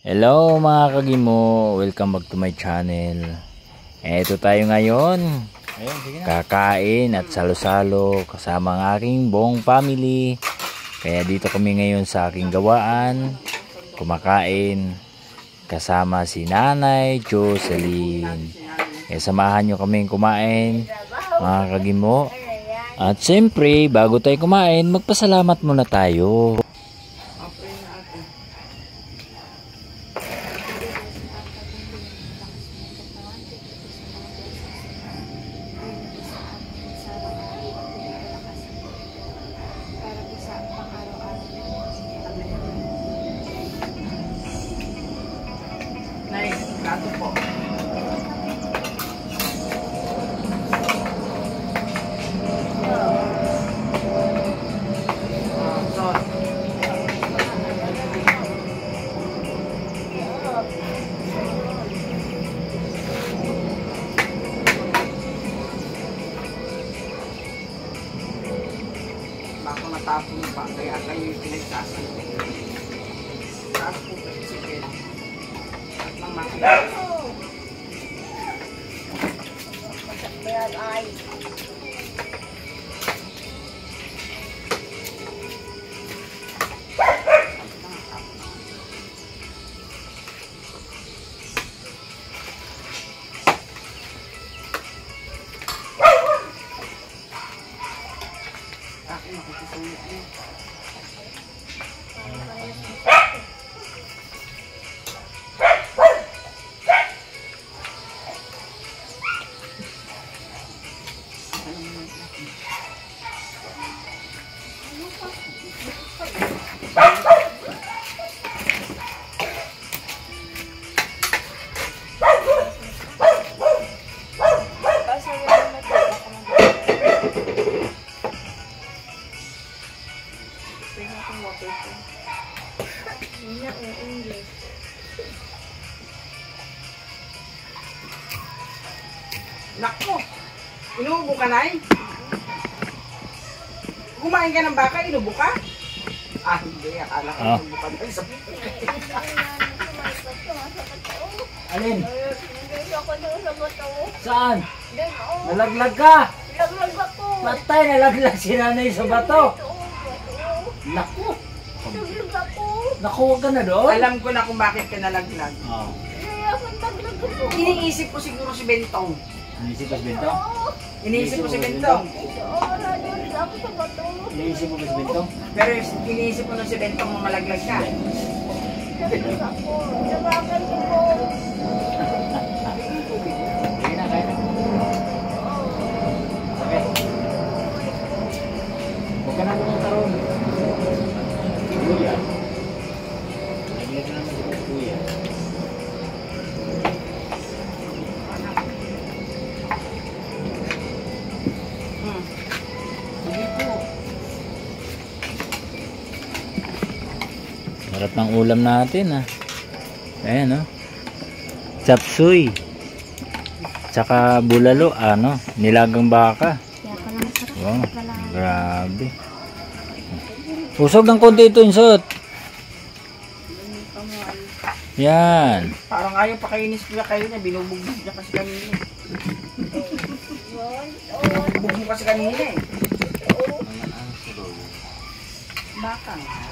Hello mga kagimo, welcome back to my channel. Ito tayo ngayon, kakain at salo-salo kasama ang aking buong family. Kaya dito kami ngayon sa aking gawaan, kumakain kasama si Nanay Jocelyn. Kaya samahan nyo kaming kumain mga kagimo. At siyempre, bago tayo kumain, magpasalamat muna tayo. Plato po. Baka matapon pa, kaya kayo yung pinagsasabi. Taas po kasi si Ken. At lang makikita. Ayan ay. Akin makikisulit niyo. Nako! Inuubo ka na eh? Kumain ka ng baka, inuubo ka? Ah, hindi. Akala ko inuubo ka na sa Alin? Hindi ako doon sa bato. Saan? Doon, Nalaglag ka! laglag ako. Patay, nalaglag si Nanay sa bato! Naku! Laglag ako. Naku, huwag ka na doon? Alam ko na kung bakit ka nalaglag. Oo. Hindi ako laglag ako. Iniisip ko siguro si Bentong. Iniisip ka si Bentong? Oo. Iniisip ko si Bentong. Oo, nandun ako sa bato. Iniisip mo ba si Bentong? Pero iniisip ko nung si Bentong mo malaglag ka. Laglag ako. Nabakan ko po. Sige na, kaya na. Sakit. Huwag ka na pumunta roon. Kuya. Naglag na naman si Kuya. Sige po. Sarap ng ulam natin ah. Ayan oh. Chapsuy. Tsaka bulalo, ano, nilagang baka. Wow, grabe. Usog ng konti ito, insot. Yan. Parang ayaw pa kainis ko kayo na binubugbog niya kasi kanina. Binubugbog mo kasi kanina eh. Baka nga.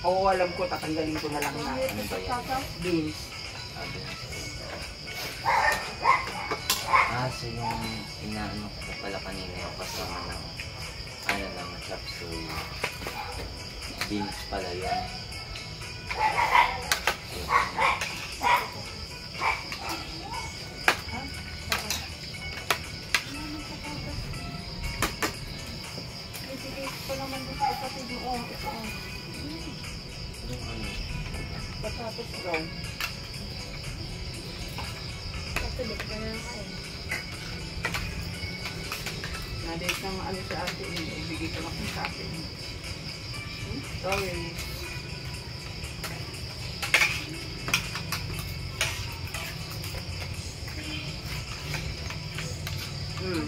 Oo, alam ko, tatanggalin ko na lang na. Beans. So yung inaano ko pala kanina yung kasama ng ano naman, chapsuy. Beans pala yan. Patatas daw. Nadate ng ano sa atin, ibigay ko lang sa atin. Sorry. Hmm.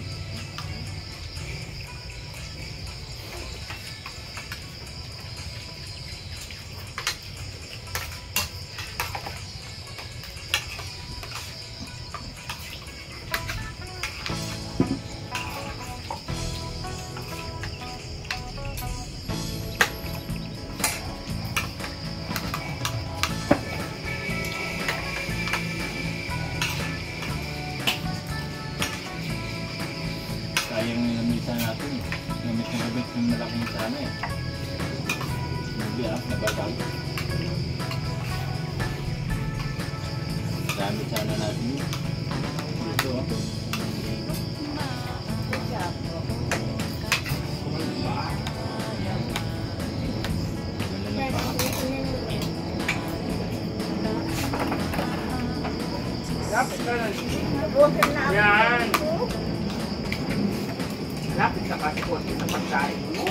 Sayang yung lamisa natin eh. Gamit na gamit yung malaking sana eh. Hindi nabagay. Gamit sana natin yun. Dito Lapit ka na. Nabutan na ako. Yan. Lapit ka kasi konti sa pagkain mo.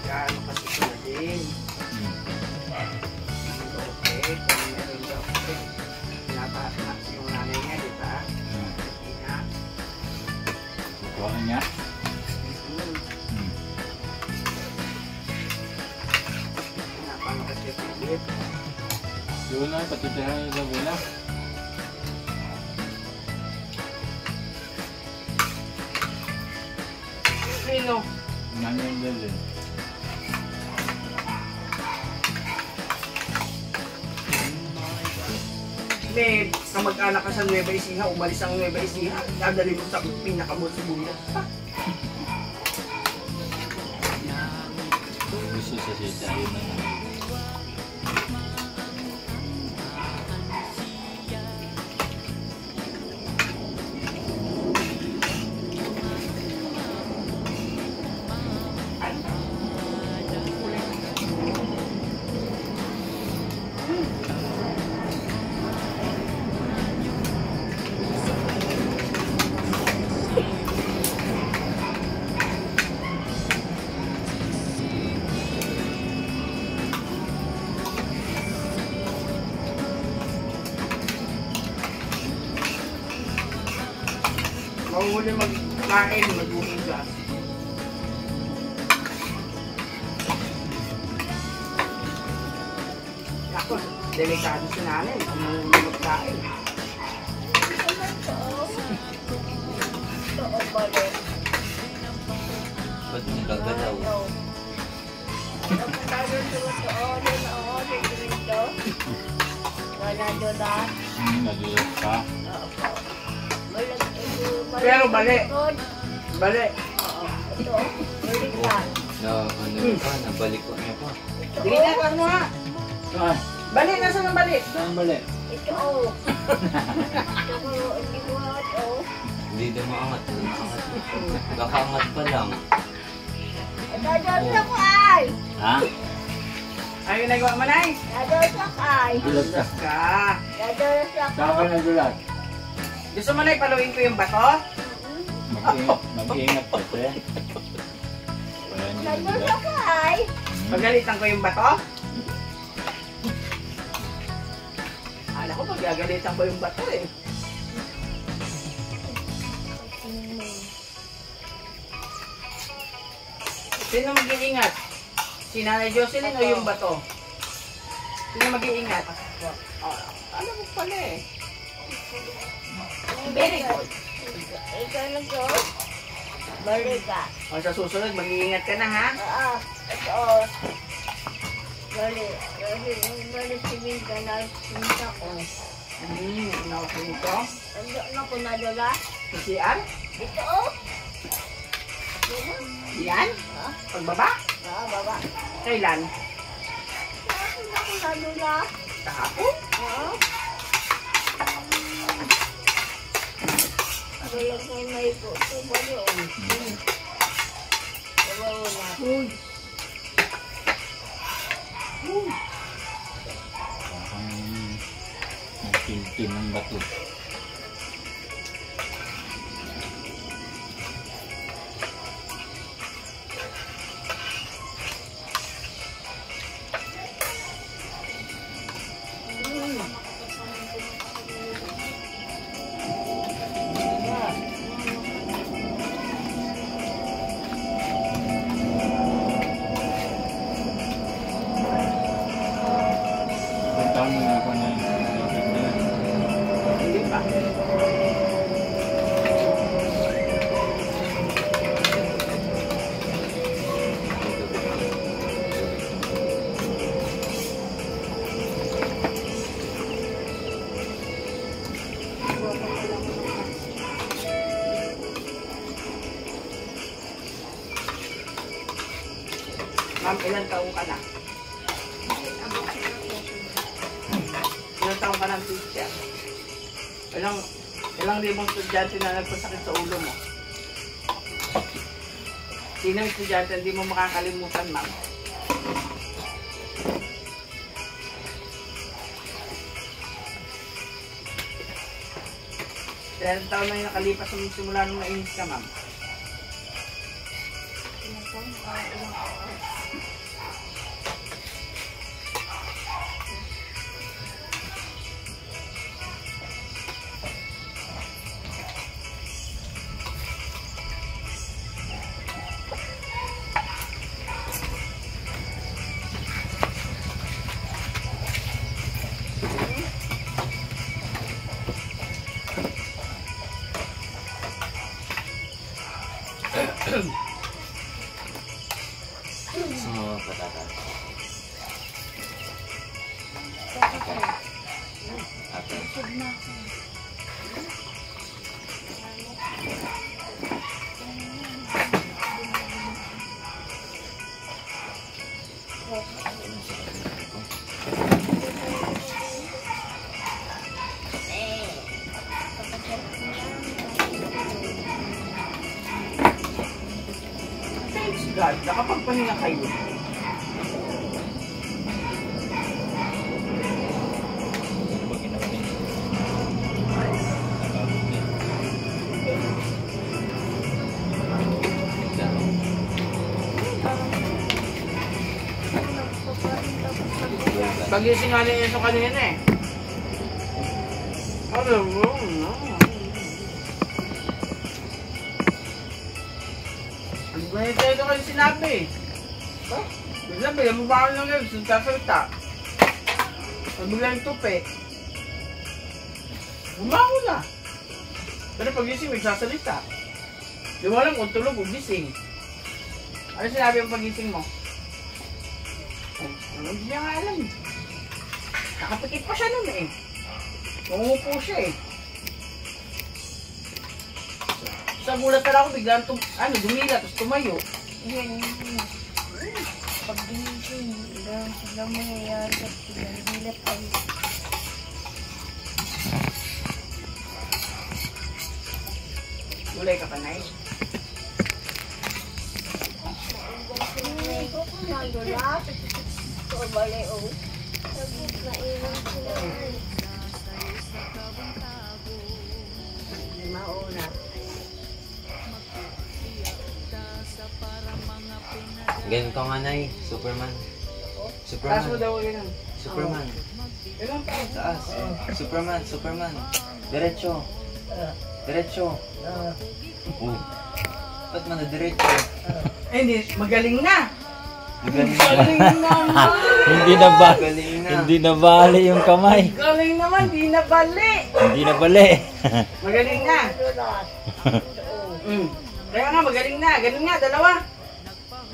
Gaano kasi sila din. Okay, kung meron daw kasi pinapataas yung nanay niya, di ba? Hindi na. kukuha niya. Pinapano kasi yung pilit. Yun na, patitirahan yung gabi na. Sino? Nanay yung dalhin. May kamag-anak ka sa Nueva Ecija, umalis ang Nueva Ecija, dadali mo sa pinakamunsibunod pa. Gusto sa sita, yun na nga. Mahuli magkain, maghuhugas. Ako, delikado si nanay, kung mahuli magkain. Ito, balik. Ba't mong gagalaw? Nadulas ka. Pero bali. Bali. Ito, baliktad. Ano pa, nabalik ko niya pa. Sige na, kuha mo nga. Saan? Bali, nasa ng bali? Saan balik? Ito, oh. Ito, hindi ko hat, oh. Hindi din maangat. Kakaangat pa lang. Dadol sa ko ay. Ha? Ayun, nagawa mo na eh. Dadol sa ay. Dulas ka. Ka. Dadol sa ko. Saan ka nadulas? Gusto mo na ipaluin ko yung bato? Mag-iingat ka, pre. Wala hindi Dadol nadulas. sa ko ay. Pagalitan ko yung bato? Alam ko, pagagalitan ko yung bato eh. Sino mag-iingat? Si Nanay Jocelyn o yung bato? Sino mag-iingat? Oh, alam mo pala eh. Very good. Ikaw na ko. Balik ka. O sa susunod, mag-iingat ka na ha? Ito. Balik sabihin ka na sinta ko. Nakapin ito. Ano ko nadala? Sa CR? Ito. Yan? Pagbaba? Baba. Kailan? Ano ko nadala? Kahapon? Balik ko may ito. Balik. Babaw na. Uy. Parang nagpintin ng bato. Hindi pa. Ma'am, ilang taong ka na? Ilang taong ka ng teacher? Ilang libong estudyante na nagpasakit sa ulo mo? Sino yung estudyante hindi mo makakalimutan, ma'am? Ilang taon na yung nakalipas nung simula nung nainis ka, ma'am? Semua patatas. Apa? Thanks God, nakapagpahinga kayo. Pagising nga niya ito kanina eh. Ano mo? Ano ba ito kayo sinabi? Bigla bigla mo ba ako ng gabi? Salita. Pag bigla yung tupi. Bumango na. Pero pagising may sasalita. Di mo alam kung tulog o gising. Ano sinabi ang pagising mo? Hindi niya nga alam. Nakapikit pa siya nun eh. Umupo siya eh. Sa gulat na ako biglang dumila tapos tumayo. Yan. Pag ginising, ilang mangyayari at pinagbilat ay Gulay ka pa, Nay? nagulap. Ito bali o. Tapos naiwan sila. Hindi mauna. Ganito nga, Nay. Superman. Taas mo Superman. daw yun. Superman. Ilang taas? Taas. Superman. Diretso. Diretso. Ba't man na diretso? Eh, hindi. Magaling na. Galing naman. Hindi na ba? Galing na. Hindi na bali yung kamay. Galing naman, di na bali. Hindi na bali. Magaling na. Kaya nga, magaling na. Ganun nga, dalawa.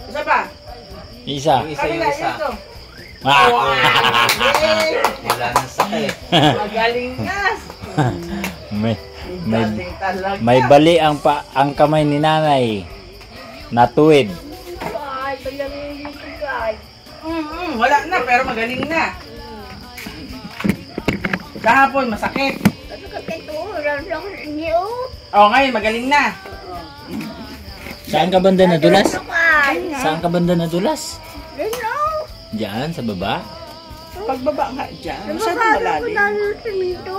Isa pa. Isa. Isa Kabila, yung isa. ito. Ah! Wala na sakit. Magaling nga. may, Galing talaga. may bali ang kamay ni nanay. Natuwid. Ay, talagang dito guys. Wala na, pero magaling na. Kahapon, masakit. Ano ka ito? Wala lang niyo. Ngayon, magaling na. Saan ka banda nadulas? Ay, Saan ka banda nadulas? Lino. Diyan, sa baba? Pagbaba nga dyan. Masyado Lumabas ako malalim. dahil sa mito.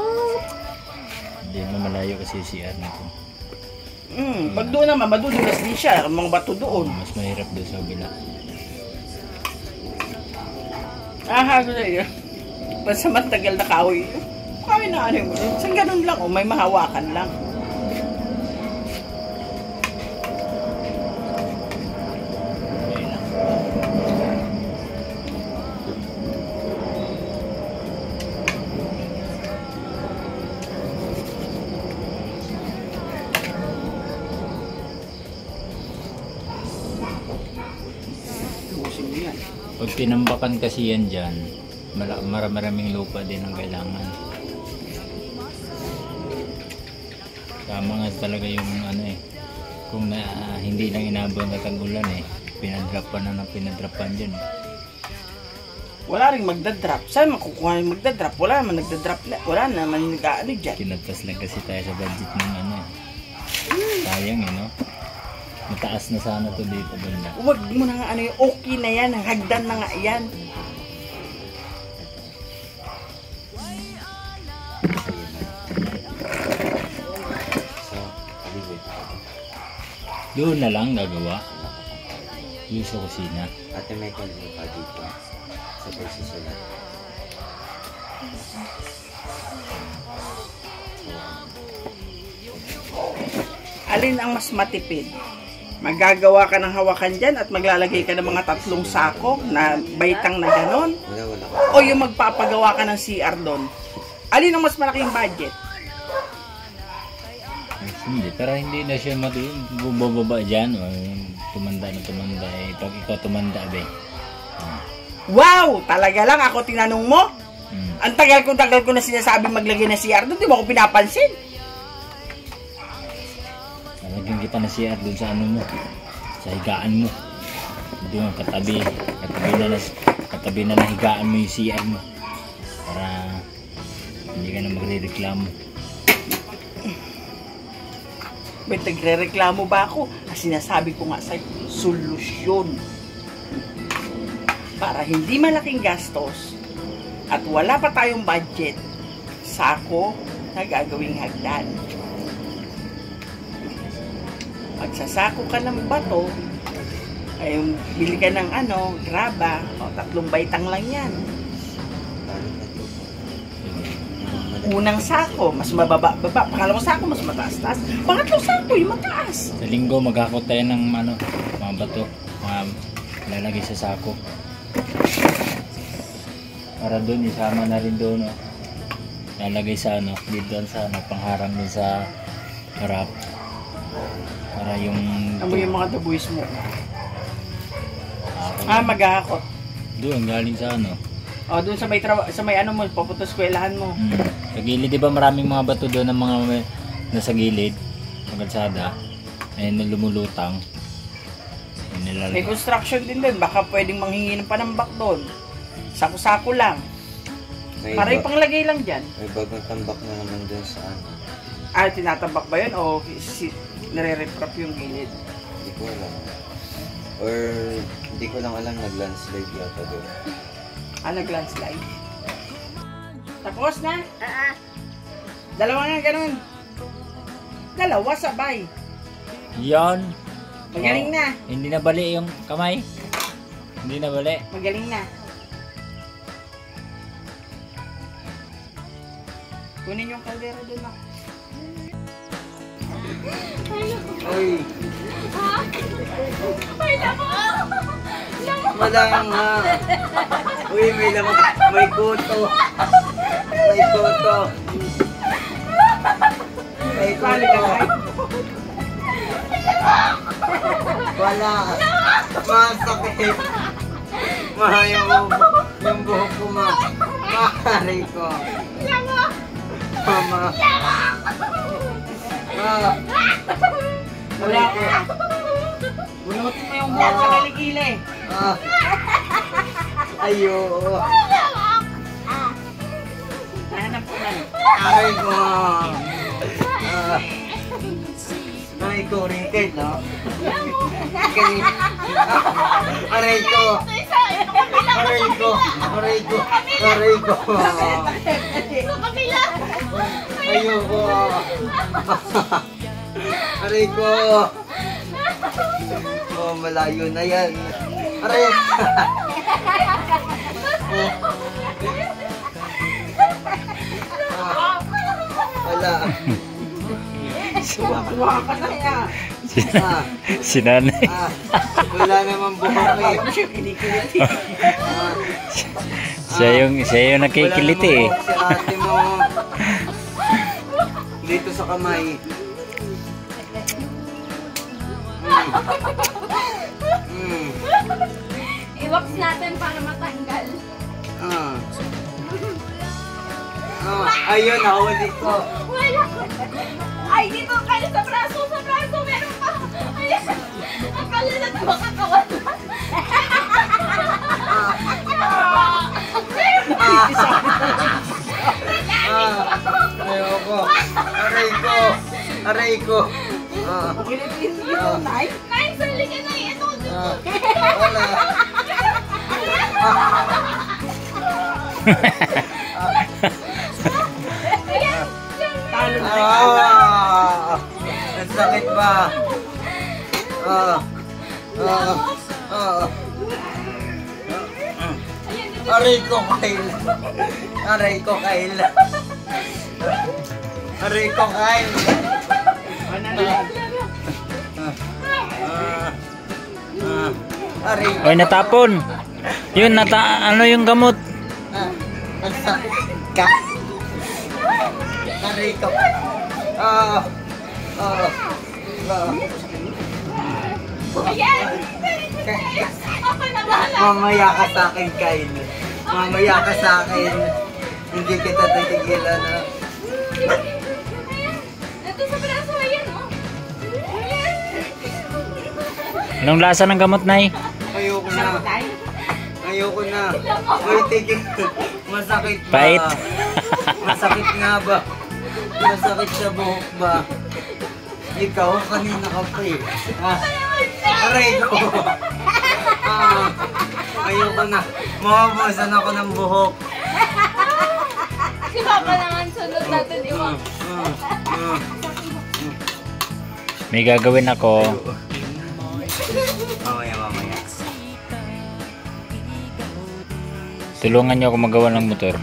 Hindi mo malayo kasi si CR nito. Pag doon naman, madudulas din siya. Ang mga bato doon. Mas mahirap doon sa kabila. Hago na yun. Pansamantagal na kahoy. Kahoy na ano mo. Saan ganun lang, may mahawakan lang. Okay lang. Tubusin mo yan. Pag tinambakan kasi yan dyan, maraming lupa din ang kailangan. Tama nga talaga yung ano eh. Kung hindi lang inabot na tag-ulan eh, pinadrapan na ng pinadrapan dyan. Wala rin magdadrop. Saan makukuha yung magdadrop? Wala naman nagdadrop na. Wala naman nag-ano dyan. Kinagpas lang kasi tayo sa budget ng ano eh. Sayang eh no? Mataas na sana to dito banda. Huwag mo na nga ano yung okay na yan. Hagdan na nga yan. So, aliwit. Doon na lang gagawa. Yung sa kusina. Ate Michael mo pa dito. Sa pagsusulat. Alin ang mas matipid? Magagawa ka ng hawakan dyan at maglalagay ka ng mga 3 sako na baitang na ganon? Wala. O yung magpapagawa ka ng CR doon? Alin ang mas malaking budget? Hindi, pero hindi na siya bubaba dyan. O, tumanda na tumanda eh. Pag ikaw tumanda be. Wow! Talaga lang ako tinanong mo? Hmm. Ang tagal ko na sinasabi maglagay ng CR doon, di mo ako pinapansin. Talagyan kita na CR doon sa ano mo. Sa higaan mo. Doon katabi na na higaan mo yung CR mo. Para hindi ka na magre-reklamo. May nagre-reklamo ba ako? Kasi sinasabi ko nga sa'yo, solusyon. Para hindi malaking gastos at wala pa tayong budget, sako na gagawing hagdan. Magsasako ka ng bato, ay bili ka ng graba, 3 baitang lang yan. Unang sako, mas mababa, pangalawang sako, mas mataas-taas. Pangatlong sako, yung mataas. Sa linggo maghakot tayo ng mga bato. Mga lalagay sa sako. Para doon, isama na rin doon. Lalagay sa dito sa pangharang din sa harap. Para yung... Ano yung mga dabuis mo? Ako, Maghahakot. doon, galing sa Doon sa may mo, papunta sa eskwelahan mo. Sa gilid, di ba maraming mga bato doon ng mga nasa gilid, mga kalsada, ayun na lumulutang. Ayun, May nilalagay. construction din doon, baka pwedeng manghingi ng panambak doon. Sako-sako lang. Para ipanglagay lang dyan. May bagong tambak na naman dun sa Tinatambak ba yun o nare-reprop yung gilid? Hindi ko alam. Or hindi ko lang alam, nag-landslide yata doon. Nag-landslide. Tapos na? Ah, Dalawa nga ganun. Dalawa sabay. Yan. Magaling Oh, na. Hindi na bali yung kamay. Hindi na bali. Magaling na. Kunin yung kaldera doon na. Uy! Ay, nako! Wala nga. Uy, may lamang. May kuto. May kuto. May kuto. Wala. Masakit. Yung buhok ko maaari ko. Mama. Wala ko. Bunutin mo yung buhok sa kilikili. Ayo. Hanap ko na. Aray ko. Aray ko, wrinkled, no? Aray ko. Aray ko. Aray ko. Aray ko. Ayoko. Aray ko. Oh, malayo na yan. Aray. Wala. Kuha ka na yan. Si nanay. Wala naman buhok eh. Kinikiliti. Siya yung nakikiliti eh. Wala naman buhok si ate mo. Dito sa kamay. I-wax natin para matanggal. Ayun, nahuli ko. Wala. Ay, dito kayo sa braso, meron pa. Ayan. Akala na ito makakawan. Ayoko. Aray ko. Aray ko. Kilitin dito, Nay. Nay, sali ka na ito. Wala. Ayan. Talo na. Ang sakit ba? Aray ko, Kyle. Aray ko, Kyle. Aray ko, Kyle. Aray ko. Oy, natapon. Yun, ano yung gamot? Ang sakit ka. Aray ko. Ayan. Ako na bahala. Mamaya ka sa akin, Kyle. Mamaya ka sa akin. Hindi kita titigilan, ha? Ito sa braso, ayan, oh. Ayan. Anong lasa ng gamot, Nay? Ayoko na. Tay. Ayoko na. Uy, tigil. Masakit ba? Pait. Masakit nga ba? Masakit sa buhok ba? Ikaw, kanina ka pa eh. Aray ko. Ayoko na. Mawabasan ako ng buhok. Si Papa naman sunod natin iwak. May gagawin ako. Mamaya. Tulungan niyo ako magawa ng motor.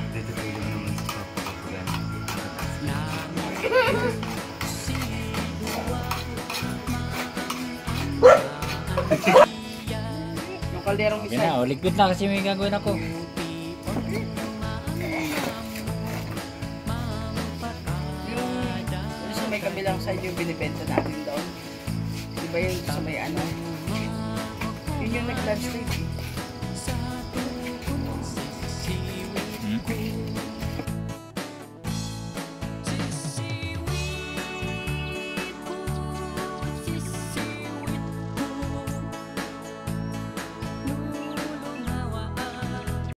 Yung kalderong Yan isa. na, ligpit na kasi may gagawin ako. Yung sa may kabilang side yung binibenta natin doon. Diba yun sa may ano? Yun yung nag-live stream.